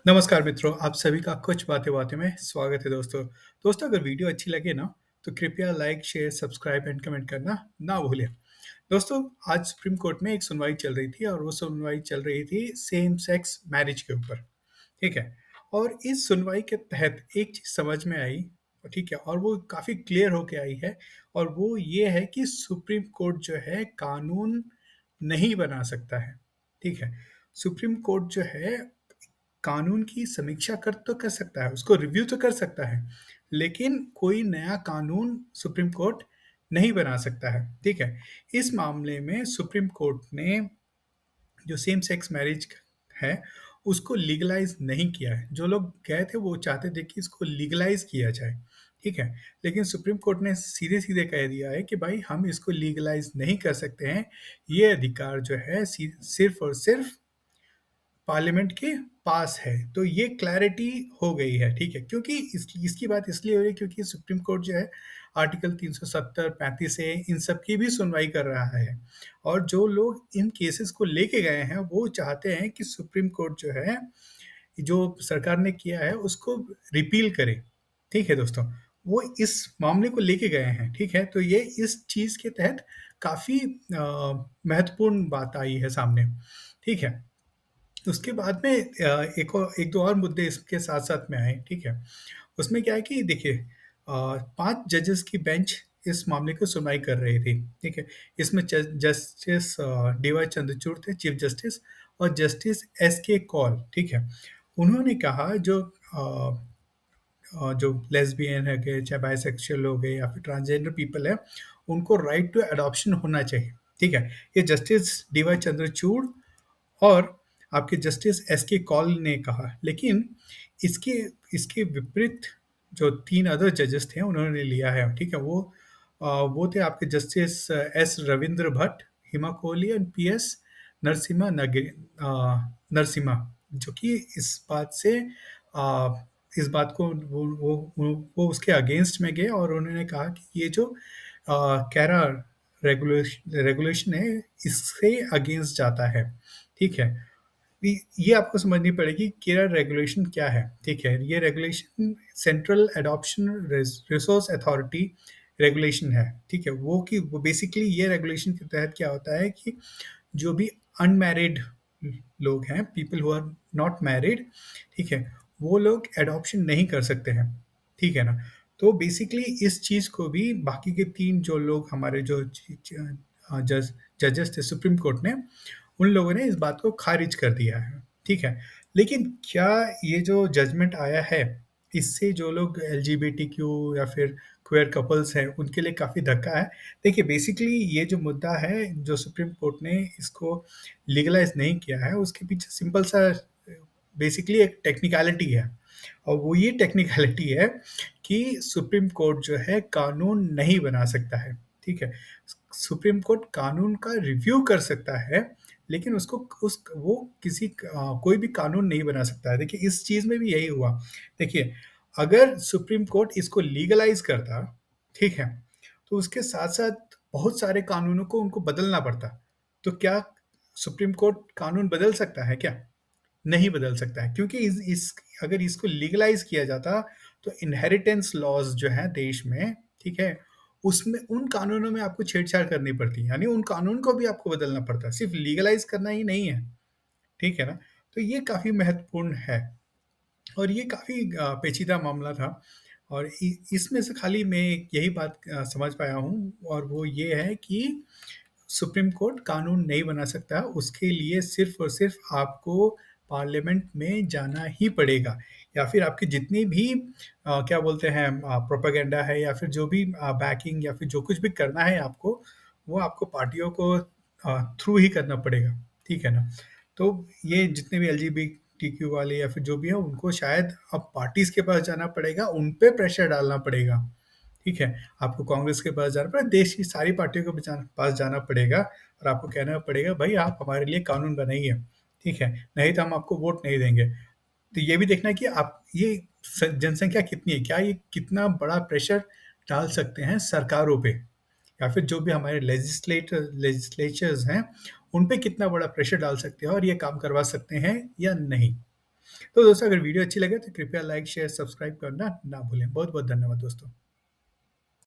नमस्कार मित्रों, आप सभी का कुछ बातें-बातें में स्वागत है दोस्तों। दोस्तों अगर वीडियो अच्छी लगे ना, तो कृपया like, share, subscribe and comment करना ना भूलें। दोस्तों, आज सुप्रीम कोर्ट में एक सुनवाई चल रही थी और वो सुनवाई चल रही थी सेम सेक्स मैरिज के ऊपर, ठीक है? और इस सुनवाई के तहत एक चीज़ समझ में आई, ठीक है? और वो काफ़ी क्लियर होके आई है और वो ये है कि सुप्रीम कोर्ट जो है कानून नहीं बना सकता है, ठीक है? सुप्रीम कोर्ट जो है कानून की समीक्षा कर सकता है, उसको रिव्यू तो कर सकता है, लेकिन कोई नया कानून सुप्रीम कोर्ट नहीं बना सकता है, ठीक है? इस मामले में सुप्रीम कोर्ट ने जो सेम सेक्स मैरिज है, उसको लीगलाइज़ नहीं किया है। जो लोग गए थे वो चाहते थे कि इसको लीगलाइज़ किया जाए, ठीक है? लेकिन सुप्रीम कोर्ट ने सीधे-सीधे कह दिया है कि भाई हम इसको लीगलाइज़ नहीं कर सकते हैं, ये अधिकार जो है सिर्फ़ और सिर्फ़ पार्लियामेंट के पास है। तो ये क्लैरिटी हो गई है, ठीक है? क्योंकि इसकी बात इसलिए हो रही है क्योंकि सुप्रीम कोर्ट जो है आर्टिकल 370, 35 ए इन सब की भी सुनवाई कर रहा है। और जो लोग इन केसेस को लेके गए हैं, वो चाहते हैं कि सुप्रीम कोर्ट जो है, जो सरकार ने किया है उसको रिपील करे, ठीक है दोस्तों? वो इस मामले को लेके गए हैं, ठीक है? तो ये इस चीज़ के तहत काफ़ी महत्वपूर्ण बात आई है सामने, ठीक है? उसके बाद में एक और 1-2 और मुद्दे इसके साथ-साथ में आए, ठीक है? उसमें क्या है कि देखिए 5 जजेस की बेंच इस मामले की सुनवाई कर रही थी, ठीक है? इसमें जस्टिस डी.वाई. चंद्रचूड़ थे चीफ जस्टिस और जस्टिस एस.के. कौल, ठीक है? उन्होंने कहा जो लेस्बियन है गए, चाहे बाइसेक्सुअल हो गए या फिर ट्रांसजेंडर पीपल है, उनको राइट टू एडॉप्शन होना चाहिए, ठीक है? ये जस्टिस डी.वाई. चंद्रचूड़ और आपके जस्टिस एस के कौल ने कहा। लेकिन इसके इसके विपरीत जो 3 अदर जजेस थे उन्होंने लिया है, ठीक है? वो थे आपके justice S Ravindra Bhat, Hima Kohli and P S. Narasimha जो कि इस बात को वो उसके अगेंस्ट में गए और उन्होंने कहा कि ये जो कैरा रेगुलेशन है, इससे अगेंस्ट जाता है, ठीक है? ये आपको समझनी पड़ेगी कि ये रेगुलेशन क्या है, ठीक है? ये regulation central adoption resource authority regulation है, ठीक है? वो बेसिकली ये रेगुलेशन के तहत क्या होता है कि जो भी अनमैरिड लोग हैं, people who are not married, ठीक है? वो लोग एडॉप्शन नहीं कर सकते हैं, ठीक है ना? तो बेसिकली इस चीज़ को भी बाकी के 3 जो लोग हमारे जो जजेस थे सुप्रीम कोर्ट में, उन लोगों ने इस बात को खारिज कर दिया है, ठीक है? लेकिन क्या ये जो जजमेंट आया है, इससे जो लोग एलजीबीटीक्यू या फिर क्वेयर कपल्स हैं, उनके लिए काफ़ी धक्का है? देखिए बेसिकली ये जो मुद्दा है, जो सुप्रीम कोर्ट ने इसको लीगलाइज़ नहीं किया है, उसके पीछे सिंपल सा बेसिकली एक टेक्निकैलिटी है और वो ये टेक्निकैलिटी है कि सुप्रीम कोर्ट जो है कानून नहीं बना सकता है, ठीक है? सुप्रीम कोर्ट कानून का रिव्यू कर सकता है, लेकिन उसको उस वो कोई भी कानून नहीं बना सकता है। देखिए इस चीज़ में भी यही हुआ। देखिए, अगर सुप्रीम कोर्ट इसको लीगलाइज़ करता, ठीक है? तो उसके साथ-साथ बहुत सारे कानूनों को उनको बदलना पड़ता। तो क्या सुप्रीम कोर्ट कानून बदल सकता है क्या? नहीं बदल सकता है क्योंकि इस अगर इसको लीगलाइज़ किया जाता, तो इनहेरिटेंस लॉज़ जो हैं देश में, ठीक है? उसमें उन कानूनों में आपको छेड़छाड़ करनी पड़ती है, यानी उन कानून को भी आपको बदलना पड़ता है, सिर्फ़ लीगलाइज़ करना ही नहीं है, ठीक है ना? तो ये काफ़ी महत्वपूर्ण है और ये काफ़ी पेचीदा मामला था और इसमें से खाली मैं एक यही बात समझ पाया हूँ और वो ये है कि सुप्रीम कोर्ट कानून नहीं बना सकता, उसके लिए सिर्फ़ और सिर्फ़ आपको पार्लियामेंट में जाना ही पड़ेगा या फिर आपकी जितनी भी क्या बोलते हैं प्रोपेगेंडा है या फिर जो भी बैकिंग या फिर जो कुछ भी करना है आपको, वो आपको पार्टियों को थ्रू ही करना पड़ेगा, ठीक है ना? तो ये जितने भी एलजीबीटीक्यू वाले या फिर जो भी हैं, उनको शायद अब पार्टीज़ के पास जाना पड़ेगा, उन पे प्रेशर डालना पड़ेगा। ठीक है? आपको कांग्रेस के पास जाना पड़ेगा, देश की सारी पार्टियों के पास जाना पड़ेगा और आपको कहना पड़ेगा भई आप हमारे लिए कानून बनाइए, ठीक है? नहीं तो हम आपको वोट नहीं देंगे। तो ये भी देखना है कि आप ये जनसंख्या कितनी है? क्या ये कितना बड़ा प्रेशर डाल सकते हैं सरकारों पे? या फिर जो भी हमारे लेजिस्लेचर्स हैं, उन पे कितना बड़ा प्रेशर डाल सकते हैं और ये काम करवा सकते हैं या नहीं? तो दोस्तों अगर वीडियो अच्छी लगे तो कृपया लाइक, शेयर, सब्सक्राइब करना ना भूलें। बहुत-बहुत धन्यवाद दोस्तों।